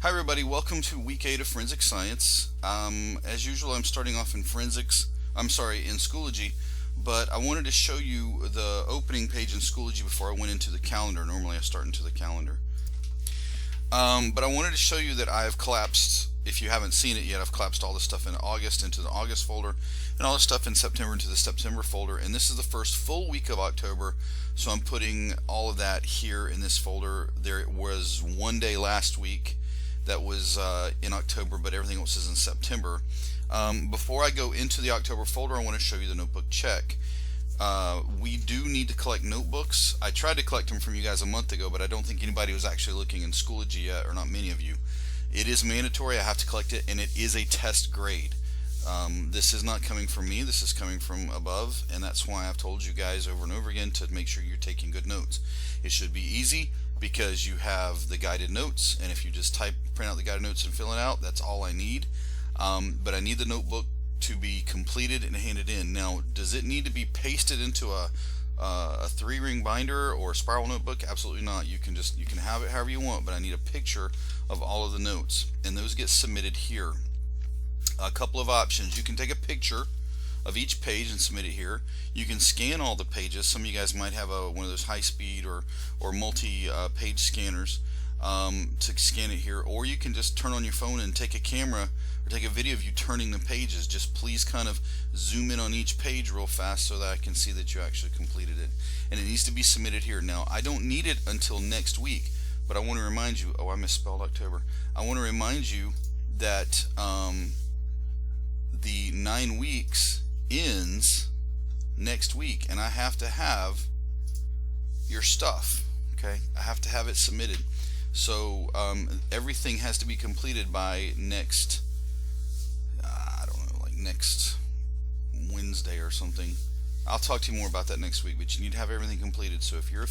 Hi everybody, welcome to week 8 of Forensic Science. As usual, I'm starting off in in Schoology, but I wanted to show you the opening page in Schoology before I went into the calendar. Normally I start into the calendar. But I wanted to show you that I've collapsed, if you haven't seen it yet, I've collapsed all the stuff in August into the August folder and all the stuff in September into the September folder, and this is the first full week of October, so I'm putting all of that here in this folder. There was one day last week that was in October, but everything else is in September. Before I go into the October folder, I want to show you the notebook check. We do need to collect notebooks. I tried to collect them from you guys a month ago, but I don't think anybody was actually looking in Schoology yet, or not many of you. It is mandatory, I have to collect it, and it is a test grade. This is not coming from me, this is coming from above, and that's why I've told you guys over and over again to make sure you're taking good notes. It should be easy, because you have the guided notes, and if you just print out the guided notes and fill it out, that's all I need. But I need the notebook to be completed and handed in. Now, does it need to be pasted into a 3-ring binder or a spiral notebook? Absolutely not. You can have it however you want, but I need a picture of all of the notes, and those get submitted here. A couple of options: you can take a picture of each page and submit it here. You can scan all the pages. Some of you guys might have one of those high-speed or multi-page scanners to scan it here, or you can just turn on your phone and take a camera or take a video of you turning the pages. Just please kind of zoom in on each page real fast so that I can see that you actually completed it, and it needs to be submitted here. Now, I don't need it until next week, but I want to remind you, I misspelled October. I want to remind you that the 9 weeks ends next week, and I have to have your stuff. Okay, I have to have it submitted, so everything has to be completed by next I don't know, like next Wednesday or something. I'll talk to you more about that next week, but you need to have everything completed. So if you're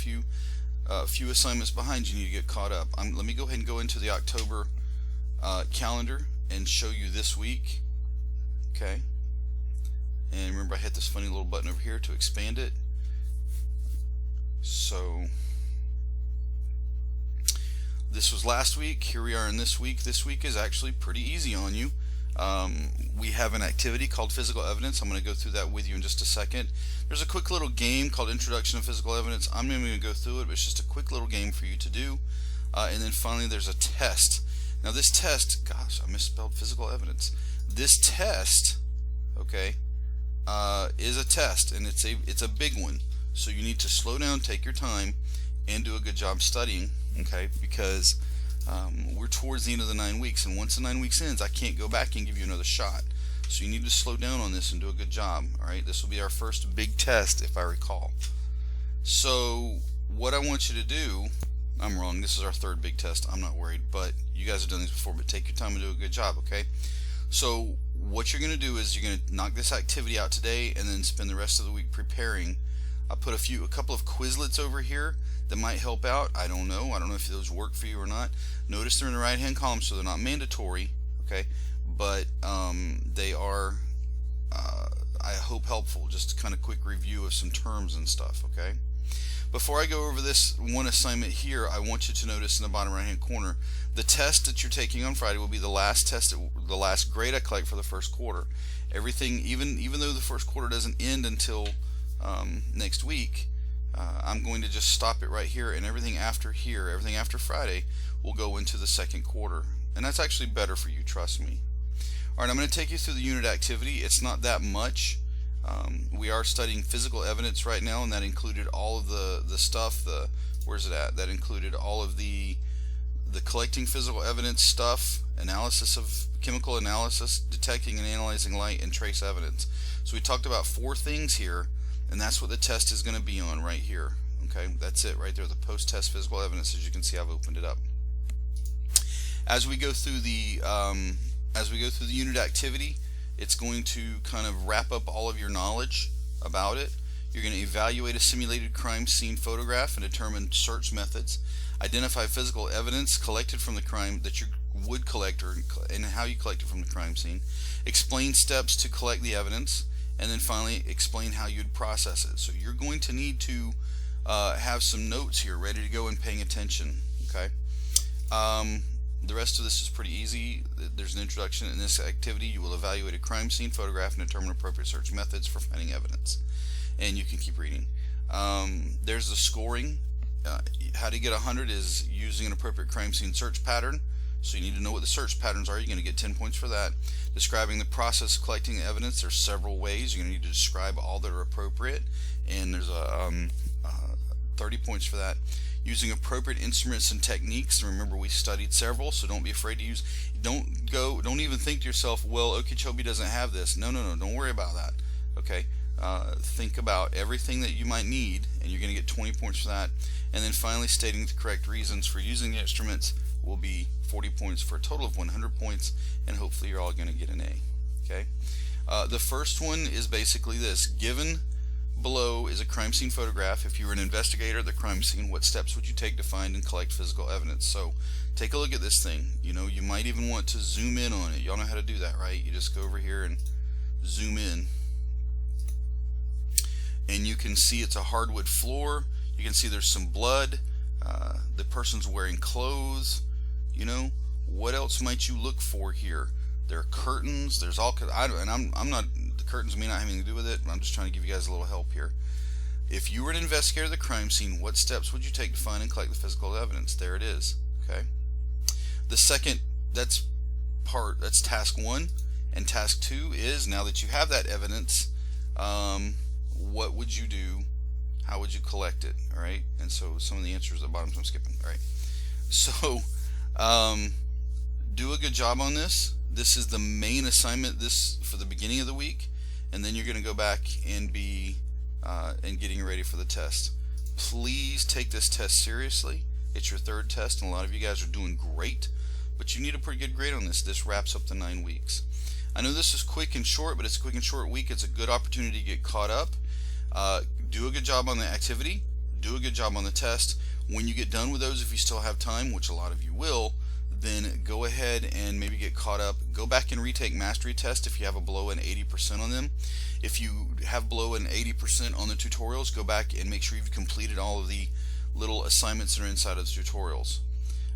a few assignments behind, you need to get caught up. Let me go ahead and go into the October calendar and show you this week. Okay, and remember, I hit this funny little button over here to expand it. So this was last week. Here we are in this week. This week is actually pretty easy on you. We have an activity called physical evidence. I'm going to go through that with you in just a second. There's a quick little game called Introduction to Physical Evidence. I'm not even going to go through it, but it's just a quick little game for you to do. And then finally there's a test. Now this test, gosh, I misspelled physical evidence. This test, okay, is a test, and it's a big one. So you need to slow down, take your time, and do a good job studying, okay? Because we're towards the end of the 9 weeks, and once the 9 weeks ends, I can't go back and give you another shot. So you need to slow down on this and do a good job. All right, this will be our first big test, if I recall. So what I want you to do, I'm wrong, this is our third big test. I'm not worried, but you guys have done this before. But take your time and do a good job, okay? So what you're going to do is you're going to knock this activity out today, and then spend the rest of the week preparing. I put a couple of Quizlets over here that might help out. I don't know if those work for you or not. Notice they're in the right hand column, so they're not mandatory, okay, but they are I hope helpful. Just kind of quick review of some terms and stuff, okay? Before I go over this one assignment here, I want you to notice in the bottom right hand corner, the test that you're taking on Friday will be the last test, the last grade I collect for the first quarter. Everything, even though the first quarter doesn't end until next week, I'm going to just stop it right here, and everything after here, everything after Friday, will go into the second quarter. And that's actually better for you, trust me. Alright, I'm going to take you through the unit activity. It's not that much. We are studying physical evidence right now, and that included all of the stuff, where's it at? That included all of the collecting physical evidence stuff, analysis of chemical analysis, detecting and analyzing light, and trace evidence. So we talked about 4 things here, and that's what the test is going to be on right here. Okay, that's it right there, the post-test physical evidence. As you can see, I've opened it up. As we go through the unit activity, it's going to kind of wrap up all of your knowledge about it. You're going to evaluate a simulated crime scene photograph and determine search methods. Identify physical evidence collected from the crime that you would collect, and how you collect it from the crime scene. Explain steps to collect the evidence, and then finally explain how you'd process it. So you're going to need to have some notes here ready to go and paying attention. Okay. The rest of this is pretty easy. There's an introduction. In this activity, you will evaluate a crime scene photograph and determine appropriate search methods for finding evidence. And you can keep reading. There's the scoring. How to get 100 is using an appropriate crime scene search pattern. So you need to know what the search patterns are. You're going to get 10 points for that. Describing the process of collecting evidence. There's several ways. You're going to need to describe all that are appropriate. And there's a 30 points for that. Using appropriate instruments and techniques. Remember, we studied several, so don't be afraid to use. Don't even think to yourself, well, Okeechobee doesn't have this. No, don't worry about that. Okay, think about everything that you might need, and you're going to get 20 points for that. And then finally, stating the correct reasons for using the instruments will be 40 points for a total of 100 points, and hopefully you're all going to get an A. Okay, the first one is basically this: given below is a crime scene photograph. If you were an investigator at the crime scene, what steps would you take to find and collect physical evidence? So take a look at this thing. You know, you might even want to zoom in on it. Y'all know how to do that, right? You just go over here and zoom in, and you can see it's a hardwood floor. You can see there's some blood. The person's wearing clothes. You know, what else might you look for here? There are curtains. There's all kinds. I'm not. The curtains may not have anything to do with it. I'm just trying to give you guys a little help here. If you were an investigator at the crime scene, what steps would you take to find and collect the physical evidence? There it is. Okay. The second, that's task 1, and task 2 is, now that you have that evidence, what would you do? How would you collect it? All right. And so some of the answers at the bottom, so I'm skipping. All right. So do a good job on this. This is the main assignment for the beginning of the week, and then you're going to go back and be getting ready for the test. Please take this test seriously. It's your 3rd test, and a lot of you guys are doing great, but you need a pretty good grade on this. This wraps up the 9 weeks. I know this is quick and short, but it's a quick and short week. It's a good opportunity to get caught up. Do a good job on the activity. Do a good job on the test. When you get done with those, if you still have time, which a lot of you will, then go ahead and maybe get caught up. Go back and retake mastery tests if you have a below an 80% on them. If you have below an 80% on the tutorials, go back and make sure you've completed all of the little assignments that are inside of the tutorials.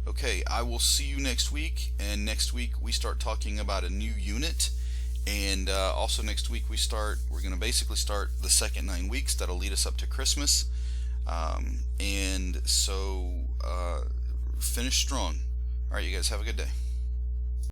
Okay, I will see you next week, and next week we start talking about a new unit, and also next week we're going to basically start the second 9 weeks that'll lead us up to Christmas, and so finish strong. Alright, you guys have a good day.